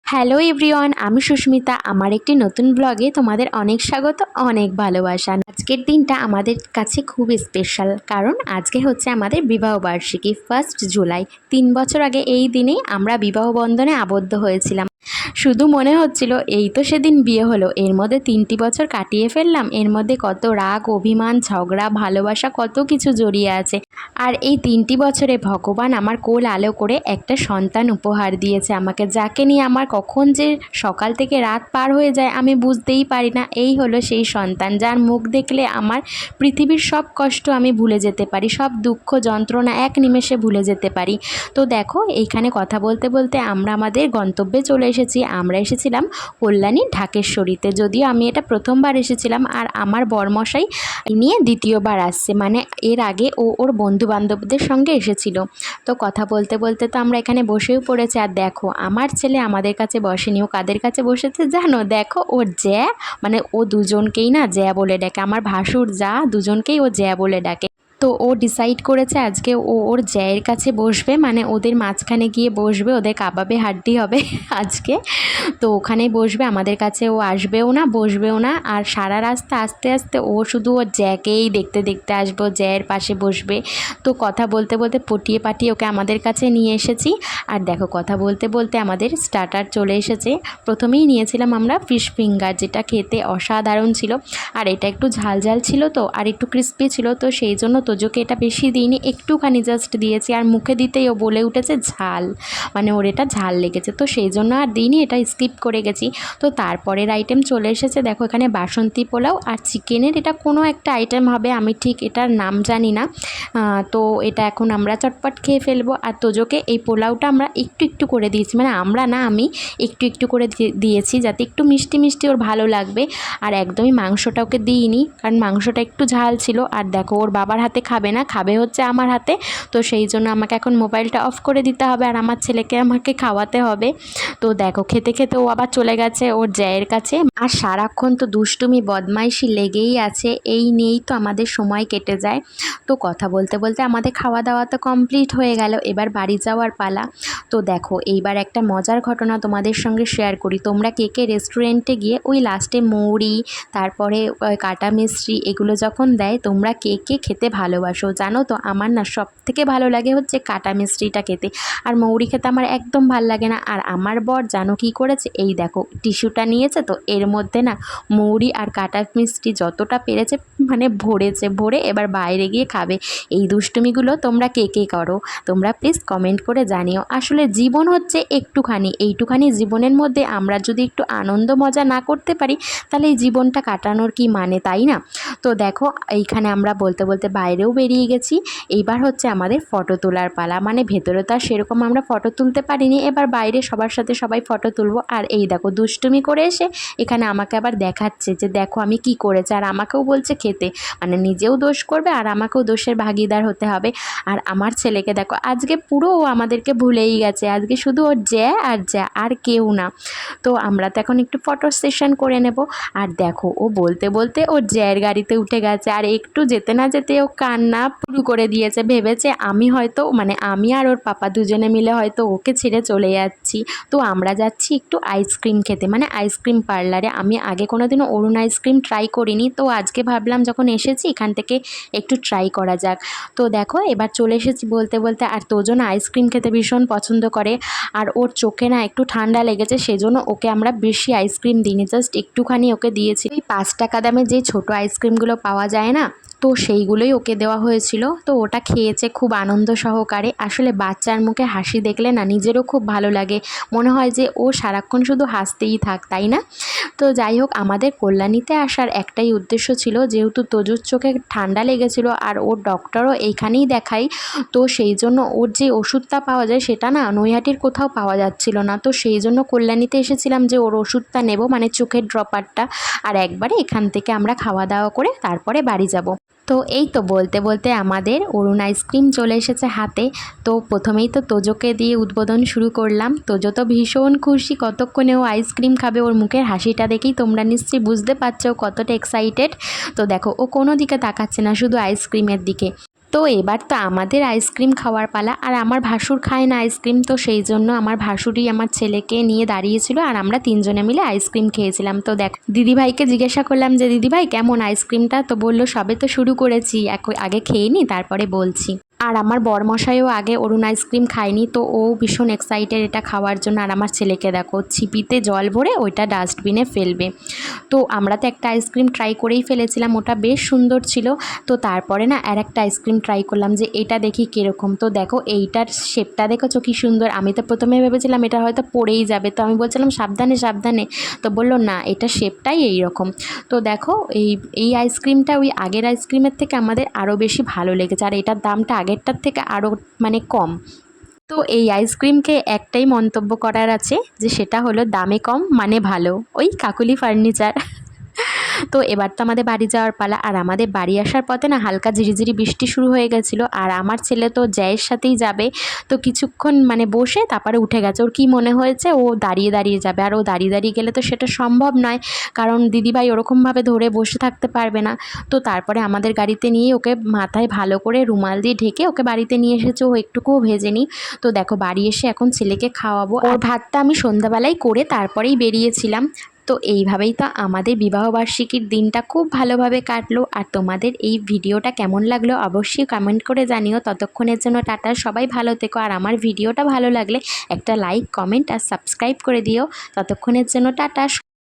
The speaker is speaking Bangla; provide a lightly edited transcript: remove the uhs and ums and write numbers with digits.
হ্যালো এভরিওয়ান, আমি সুস্মিতা। আমার একটি নতুন ব্লগে তোমাদের অনেক স্বাগত, অনেক ভালোবাসা। আজকের দিনটা আমাদের কাছে খুব স্পেশাল, কারণ আজকে হচ্ছে আমাদের বিবাহবার্ষিকী 1 জুলাই। 3 বছর আগে এই দিনেই আমরা বিবাহ বন্ধনে আবদ্ধ হয়েছিলাম। শুধু মনে হচ্ছিল এই তো সেদিন বিয়ে হলো, এর মধ্যে 3টি বছর কাটিয়ে ফেললাম। এর মধ্যে কত রাগ, অভিমান, ঝগড়া, ভালোবাসা, কত কিছু জড়িয়ে আছে। আর এই 3টি বছরে ভগবান আমার কোল আলো করে একটা সন্তান উপহার দিয়েছে আমাকে, যাকে নিয়ে আমার কখন যে সকাল থেকে রাত পার হয়ে যায় আমি বুঝতেই পারি না। এই হলো সেই সন্তান, যার মুখ দেখলে আমার পৃথিবীর সব কষ্ট আমি ভুলে যেতে পারি, সব দুঃখ যন্ত্রণা এক নিমেষে ভুলে যেতে পারি। তো দেখো, এইখানে কথা বলতে বলতে আমরা আমাদের গন্তব্যে চলে এসেছি। আমরা এসেছিলাম কল্যাণী ঢাকেশ্বরীতে। যদিও আমি এটা প্রথমবার এসেছিলাম, আর আমার বরমশাই নিয়ে দ্বিতীয়বার আসছে। মানে এর আগে ও ওর বন্ধু বান্ধবদের সঙ্গে এসেছিল। তো কথা বলতে বলতে তো আমরা এখানে বসেও পড়েছি। আর দেখো, আমার ছেলে আমাদের কাছে বসেনি, ও কাদের কাছে বসেছে জানো? দেখো, ওর জ্যা, মানে ও দুজনকেই না জ্যা বলে ডাকে। আমার ভাসুর যা, দুজনকেই ও জ্যা বলে ডাকে। তো ও ডিসাইড করেছে আজকে ও ওর জ্যায়ের কাছে বসবে, মানে ওদের মাঝখানে গিয়ে বসবে, ওদের কাবাবে হাড্ডি হবে আজকে। তো ওখানেই বসবে, আমাদের কাছে ও আসবেও না, বসবেও না। আর সারা রাস্তা আস্তে আস্তে ও শুধু ওর জ্যাকেই দেখতে দেখতে আসবে, ও জ্যায়ের পাশে বসবে। তো কথা বলতে বলতে পটিয়ে পাটিয়ে ওকে আমাদের কাছে নিয়ে এসেছি। আর দেখো, কথা বলতে বলতে আমাদের স্টার্টার চলে এসেছে। প্রথমেই নিয়েছিলাম আমরা ফিশ ফিঙ্গার, যেটা খেতে অসাধারণ ছিল। আর এটা একটু ঝাল ঝাল ছিল, তো আর একটু ক্রিস্পি ছিল, তো সেই জন্য তোজোকে এটা বেশি দিইনি, একটুখানি জাস্ট দিয়েছি। আর মুখে দিতেই ও বলে উঠেছে ঝাল, মানে ওর এটা ঝাল লেগেছে, তো সেই জন্য আর দিইনি, এটা স্কিপ করে গেছি। তো তারপরের আইটেম চলে এসেছে। দেখো, এখানে বাসন্তী পোলাও আর চিকেনের এটা কোনো একটা আইটেম হবে, আমি ঠিক এটার নাম জানি না। তো এটা এখন আমরা চটপট খেয়ে ফেলবো। আর তোজোকে এই পোলাওটা আমরা একটু একটু করে দিয়েছি, মানে আমরা না, আমি একটু একটু করে দিয়েছি, যাতে একটু মিষ্টি মিষ্টি ওর ভালো লাগবে। আর একদমই মাংসটা ওকে দিইনি, কারণ মাংসটা একটু ঝাল ছিল। আর দেখো, ওর বাবার হাতে খাবে না, খাবে হচ্ছে আমার হাতে। তো সেই জন্য আমাকে এখন মোবাইলটা অফ করে দিতে হবে, আর আমার ছেলেকে আমাকে খাওয়াতে হবে। তো দেখো, খেতে খেতে ও আবার চলে গেছে ওর জ্যায়ের কাছে। আর সারাক্ষণ তো দুষ্টুমি বদমাইশি লেগেই আছে, এই নিয়েই তো আমাদের সময় কেটে যায়। তো কথা বলতে বলতে আমাদের খাওয়া দাওয়া তো কমপ্লিট হয়ে গেল, এবার বাড়ি যাওয়ার পালা। তো দেখো, এইবার একটা মজার ঘটনা তোমাদের সঙ্গে শেয়ার করি। তোমরা কে কে রেস্টুরেন্টে গিয়ে ওই লাস্টে মৌরি, তারপরে কাটা মিষ্টি এগুলো যখন দেয়, তোমরা কে কে খেতে ভালোবাসো জানো তো? আমার না সব থেকে ভালো লাগে হচ্ছে কাটা মিষ্টিটা খেতে, আর মৌরি খেতে আমার একদম ভালো লাগে না। আর আমার বর জানো কি করেছে? এই দেখো, টিস্যুটা নিয়েছে, তো এর মধ্যে না মৌরি আর কাটা মিষ্টি যতটা পেরেছে মানে ভরেছে, ভরে এবার বাইরে গিয়ে খাবে। এই দুষ্টুমিগুলো তোমরা কে কে করো? তোমরা প্লিজ কমেন্ট করে জানিও। আসলে জীবন হচ্ছে একটুখানি, এইটুখানি জীবনের মধ্যে আমরা যদি একটু আনন্দ মজা না করতে পারি, তাহলে এই জীবনটা কাটানোর কি মানে, তাই না? তো দেখো, এইখানে আমরা বলতে বলতে বাইরেও বেরিয়ে গেছি। এইবার হচ্ছে আমাদের ফটো তোলার পালা। মানে ভেতরে তো আর সেরকম আমরা ফটো তুলতে পারিনি, এবার বাইরে সবার সাথে সবাই ফটো তুলবো। আর এই দেখো, দুষ্টুমি করে এসে এখানে আমাকে আবার দেখাচ্ছে যে দেখো আমি কি করেছি, আর আমাকেও বলছে খেতে। মানে নিজেও দোষ করবে আর আমাকেও দোষের ভাগিদার হতে হবে। আর আমার ছেলেকে দেখো, আজকে পুরো ও আমাদেরকে ভুলেই গেছে, আজকে শুধু ওর জ্যা আর জ্যা, আর কেউ না। তো আমরা তো এখন একটু ফটো সেশন করে নেব। আর দেখো, ও বলতে বলতে ওর জ্যায়ের গাড়িতে উঠে গেছে, আর একটু যেতে না যেতে ও কান্না শুরু করে দিয়েছে। ভেবেছে আমি হয়তো, মানে আমি আর ওর পাপা দুজনে মিলে হয়তো ওকে ছেড়ে চলে যাচ্ছি। তো আমরা যাচ্ছি একটু আইসক্রিম খেতে, মানে আইসক্রিম পার্লারে। আমি আগে কোনোদিনও অরুণ আইসক্রিম ট্রাই করিনি, তো আজকে ভাবলাম যখন এসেছি এখান থেকে একটু ট্রাই করা যাক। তো দেখো, এবার চলে এসেছি বলতে বলতে। আর তোজন আইসক্রিম খেতে ভীষণ পছন্দ করে, আর ওর চোখে না একটু ঠান্ডা লেগেছে, সেজন্য ওকে আমরা বেশি আইসক্রিম দিইনি, জাস্ট একটুখানি ওকে দিয়েছি। ওই 5 টাকা দামে যে ছোট আইসক্রিমগুলো পাওয়া যায় না, তো সেইগুলোই ওকে দেওয়া হয়েছিল। তো ওটা খেয়েছে খুব আনন্দ সহকারে। আসলে বাচ্চার মুখে হাসি দেখলে না নিজেরও খুব ভালো লাগে, মনে হয় যে ও সারাক্ষণ শুধু হাসতেই থাক, তাই না? তো যাই হোক, আমাদের কল্যাণীতে আসার একটাই উদ্দেশ্য ছিল, যেহেতু তোজুর চোখে ঠান্ডা লেগেছিল আর ওর ডক্টরও এইখানেই দেখাই, তো সেই জন্য ওর যে ওষুধটা পাওয়া যায় সেটা না নৈহাটির কোথাও পাওয়া যাচ্ছিল না। তো সেই জন্য কল্যাণীতে এসেছিলাম যে ওর ওষুধটা নেব, মানে চোখের ড্রপারটা। আর একবারে এখান থেকে আমরা খাওয়া দাওয়া করে তারপরে বাড়ি যাব। তো এই তো বলতে বলতে আমাদের অরুণ আইসক্রিম চলে এসেছে হাতে। তো প্রথমেই তো তোজোকে দিয়ে উদ্বোধন শুরু করলাম। তোজো তো ভীষণ খুশি, কতক্ষণে ও আইসক্রিম খাবে, ওর মুখের হাসিটা দেখেই তোমরা নিশ্চয়ই বুঝতে পারছো কতটা এক্সাইটেড। তো দেখো, ও কোনো দিকে তাকাচ্ছে না, শুধু আইসক্রিমের দিকে। তো এবার তো আমাদের আইসক্রিম খাওয়ার পালা। আর আমার ভাসুর খায় না আইসক্রিম, তো সেই জন্য আমার ভাসুরই আমার ছেলেকে নিয়ে দাঁড়িয়েছিল আর আমরা তিনজনে মিলে আইসক্রিম খেয়েছিলাম। তো দেখ দিদিভাইকে জিজ্ঞাসা করলাম যে দিদিভাই কেমন আইসক্রিমটা, তো বললো সবে তো শুরু করেছি, আগে খেয়ে নি তারপরে বলছি। আর আমার বরমশাইও আগে অরুণ আইসক্রিম খায়নি, তো ও ভীষণ এক্সাইটেড এটা খাওয়ার জন্য। আর আমার ছেলেকে দেখো ছিপিতে জল ভরে ওইটা ডাস্টবিনে ফেলবে। তো আমরা তো একটা আইসক্রিম ট্রাই করেই ফেলেছিলাম, ওটা বেশ সুন্দর ছিল। তো তারপরে না আর একটা আইসক্রিম ট্রাই করলাম যে এটা দেখি কীরকম। তো দেখো এইটার শেপটা দেখেছো কী সুন্দর। আমি তো প্রথমে ভেবেছিলাম এটা হয়তো পড়েই যাবে, তো আমি বলছিলাম সাবধানে সাবধানে, তো বললো না এটা শেপটাই এইরকম। তো দেখো এই আইসক্রিমটা ওই আগের আইসক্রিমের থেকে আমাদের আরও বেশি ভালো লেগেছে, আর এটার দামটা আগেরটার থেকে আরও মানে কম। তো এই আইসক্রিমকে একটাই মন্তব্য করার আছে যে সেটা হলো দামে কম মানে ভালো, ওই কাকুলি ফার্নিচার। তো এবার তো আমাদের বাড়ি যাওয়ার পালা। আর আমাদের বাড়ি আসার পথে না হালকা ঝিরিঝিরি বৃষ্টি শুরু হয়ে গেছিলো। আর আমার ছেলে তো জয়ের সাথেই যাবে, তো কিছুক্ষণ মানে বসে তারপরে উঠে গেছে। ওর কী মনে হয়েছে ও দাঁড়িয়ে দাঁড়িয়ে যাবে, আর ও দাঁড়িয়ে দাঁড়িয়ে গেলে তো সেটা সম্ভব নয়, কারণ দিদিভাই ওরকমভাবে ধরে বসে থাকতে পারবে না। তো তারপরে আমাদের গাড়িতে নিয়ে ওকে মাথায় ভালো করে রুমাল দিয়ে ঢেকে ওকে বাড়িতে নিয়ে এসেছে, ও একটুকুও ভেজেনি। তো দেখো বাড়ি এসে এখন ছেলেকে খাওয়াবো। আর ভাতটা আমি সন্ধ্যাবেলায় করে তারপরেই বেরিয়েছিলাম। তো এইভাবেই তো আমাদের বিবাহবার্ষিকীর দিনটা খুব ভালোভাবে কাটলো। আর তোমাদের এই ভিডিওটা কেমন লাগলো অবশ্যই কমেন্ট করে জানিও। ততক্ষণের জন্য টাটা, সবাই ভালো থেকো। আর আমার ভিডিওটা ভালো লাগলে একটা লাইক, কমেন্ট আর সাবস্ক্রাইব করে দিও। ততক্ষণের জন্য টাটা।